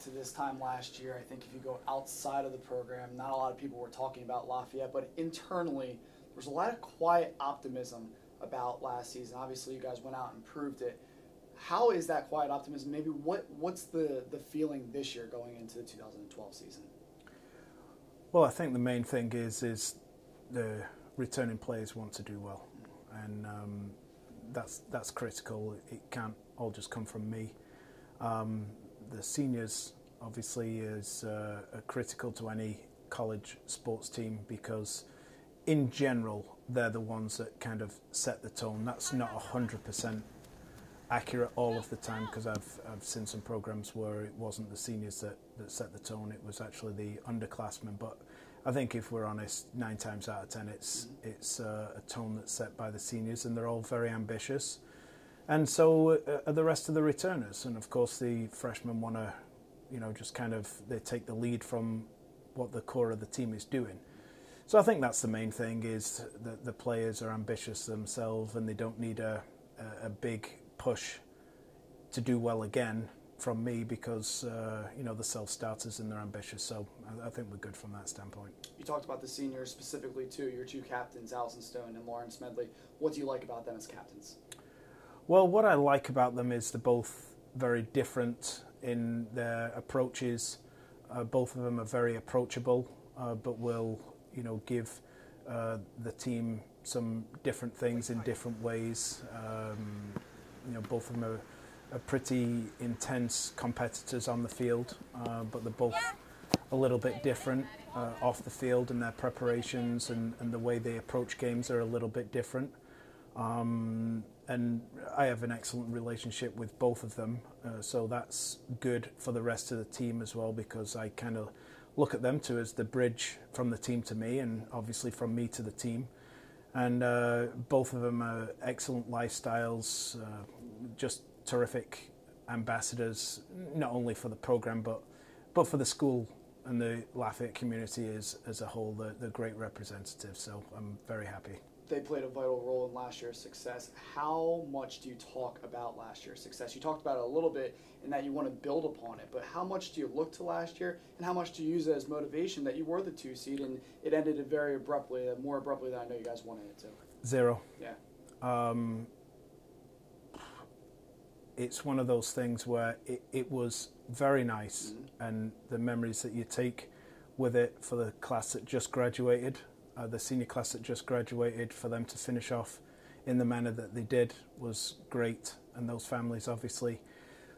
to this time last year, I think if you go outside of the program, not a lot of people were talking about Lafayette, but internally, there was a lot of quiet optimism about last season. Obviously, you guys went out and proved it. How is that quiet optimism? Maybe what's the feeling this year going into the 2012 season? Well, I think the main thing is the returning players want to do well, and that's critical. It can't all just come from me. The seniors obviously is critical to any college sports team because in general they're the ones that kind of set the tone. That's not 100% accurate all of the time because I've seen some programs where it wasn't the seniors that set the tone, it was actually the underclassmen. But I think if we're honest, 9 times out of 10 it's a tone that's set by the seniors, and they're all very ambitious. And so are the rest of the returners. And of course the freshmen want to, just kind of, they take the lead from what the core of the team is doing. So I think that's the main thing, is that the players are ambitious themselves and they don't need a big push to do well again from me because, the self-starters and they're ambitious. So I think we're good from that standpoint. You talked about the seniors specifically too, your 2 captains, Allison Stone and Lawrence Medley. What do you like about them as captains? Well, what I like about them is they're both very different in their approaches. Both of them are very approachable, but will, give the team some different things in different ways. Both of them are pretty intense competitors on the field, but they're both a little bit different off the field, and their preparations and the way they approach games are a little bit different. And I have an excellent relationship with both of them, so that's good for the rest of the team as well, because I kind of look at them too as the bridge from the team to me, and obviously from me to the team. And both of them are excellent lifestyles, just terrific ambassadors, not only for the program but for the school and the Lafayette community as a whole. They're great representatives, so I'm very happy. They played a vital role in last year's success. How much do you talk about last year's success? You talked about it a little bit in that you want to build upon it, but how much do you look to last year, and how much do you use it as motivation that you were the 2 seed and it ended it very abruptly, more abruptly than I know you guys wanted it to? 0. Yeah. It's one of those things where it was very nice, and the memories that you take with it for the class that just graduated, the senior class that just graduated, for them to finish off in the manner that they did was great, and those families obviously.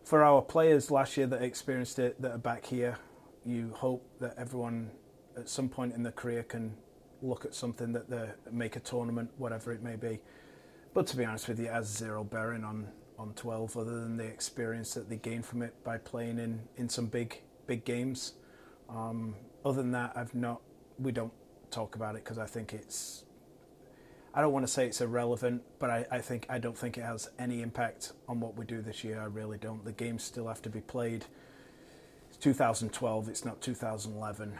For our players last year that experienced it, that are back here, you hope that everyone at some point in their career can look at something that they make a tournament, whatever it may be. But to be honest with you, it has 0 bearing on 12, other than the experience that they gain from it by playing in some big games. Other than that, we don't talk about it because I think I don't want to say it's irrelevant, but I don't think it has any impact on what we do this year. I really don't. The games still have to be played. It's 2012, it's not 2011.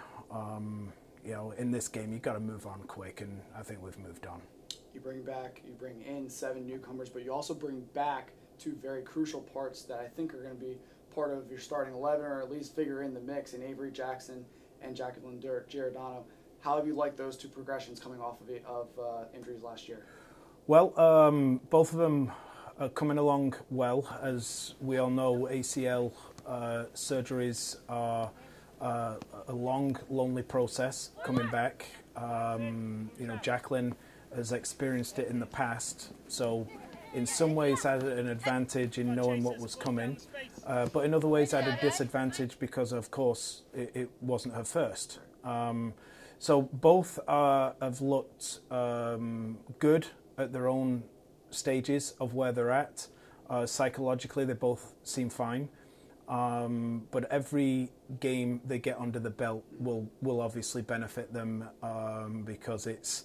In this game you've got to move on quick, and I think we've moved on. You bring in 7 newcomers, but you also bring back 2 very crucial parts that I think are going to be part of your starting 11, or at least figure in the mix, in Avery Jackson and Jacqueline Giordano. How have you liked those 2 progressions coming off of injuries last year? Well, both of them are coming along well. As we all know, ACL surgeries are a long, lonely process coming back. Jacqueline has experienced it in the past, so in some ways had an advantage in knowing what was coming, but in other ways had a disadvantage because, of course, it wasn't her first. So both have looked good at their own stages of where they're at. Psychologically, they both seem fine. But every game they get under the belt will obviously benefit them because it's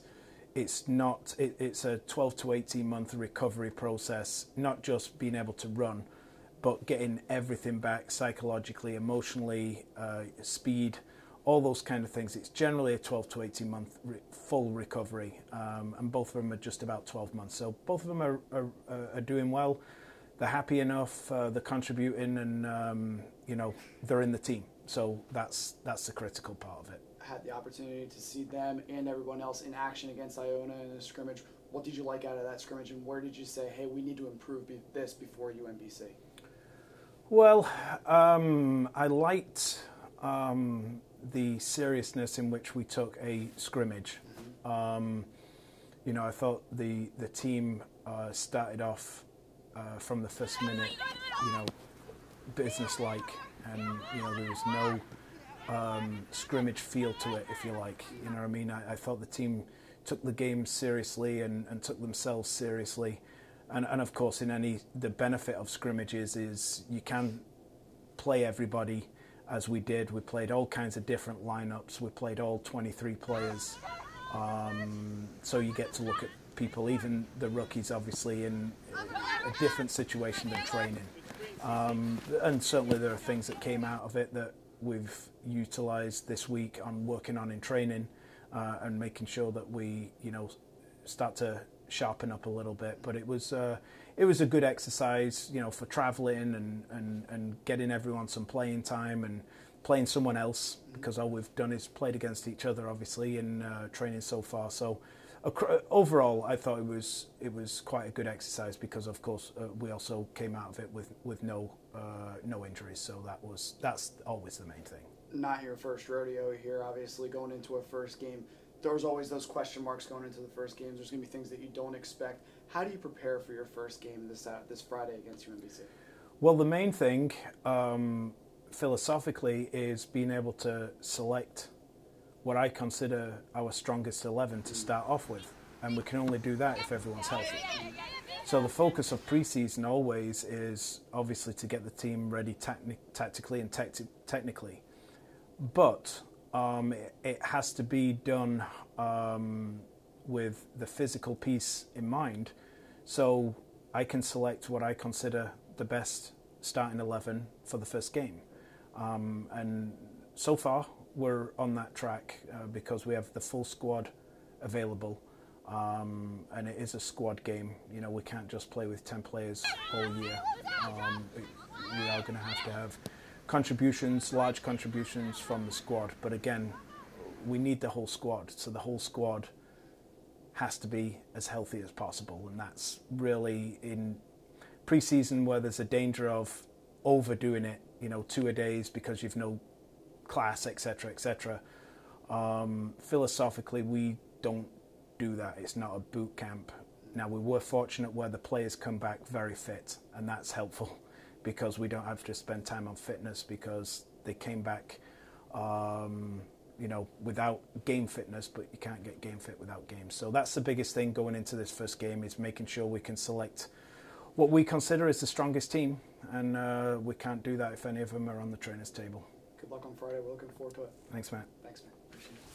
a 12 to 18 month recovery process, not just being able to run, but getting everything back psychologically, emotionally, speed, all those kind of things. It's generally a 12 to 18 month full recovery, and both of them are just about 12 months. So both of them are doing well. They're happy enough, they're contributing, and they're in the team. So that's the critical part of it. Had the opportunity to see them and everyone else in action against Iona in a scrimmage. What did you like out of that scrimmage, and where did you say, hey, we need to improve this before UMBC? Well, I liked the seriousness in which we took a scrimmage. I thought the team started off from the first minute, business-like, and there was no scrimmage feel to it, if you like. You know what I mean? I thought the team took the game seriously and took themselves seriously. And of course, the benefit of scrimmages is you can play everybody as we did. We played all kinds of different lineups. We played all 23 players. So you get to look at people, even the rookies, obviously, in a different situation than training. And certainly there are things that came out of it that we've utilised this week on working on in training and making sure that we, start to sharpen up a little bit. But it was a good exercise, for travelling and getting everyone some playing time and playing someone else, because all we've done is played against each other, obviously, in training so far. So overall, I thought it was quite a good exercise, because of course we also came out of it with no injuries. So that's always the main thing. Not your first rodeo here, obviously, going into a first game. There's always those question marks going into the first games. There's going to be things that you don't expect. How do you prepare for your first game this Friday against UMBC? Well, the main thing, philosophically, is being able to select what I consider our strongest 11 to start off with. And we can only do that if everyone's healthy. So the focus of pre-season always is obviously to get the team ready tactically and technically. But it has to be done with the physical piece in mind. So I can select what I consider the best starting 11 for the first game. And so far, we're on that track because we have the full squad available. And it is a squad game. We can't just play with 10 players all year. We are going to have contributions, large contributions from the squad. But again, we need the whole squad. So the whole squad has to be as healthy as possible. And that's really in pre-season, where there's a danger of overdoing it, 2-a-days because you've no class, etc., etc. Philosophically, we don't do that. It's not a boot camp. Now, we were fortunate where the players come back very fit, and that's helpful, because we don't have to spend time on fitness, because they came back, without game fitness, but you can't get game fit without games. So that's the biggest thing going into this first game, is making sure we can select what we consider is the strongest team, and we can't do that if any of them are on the trainer's table. Good luck on Friday. We're looking forward to it. Thanks, Matt. Thanks, man. Appreciate it.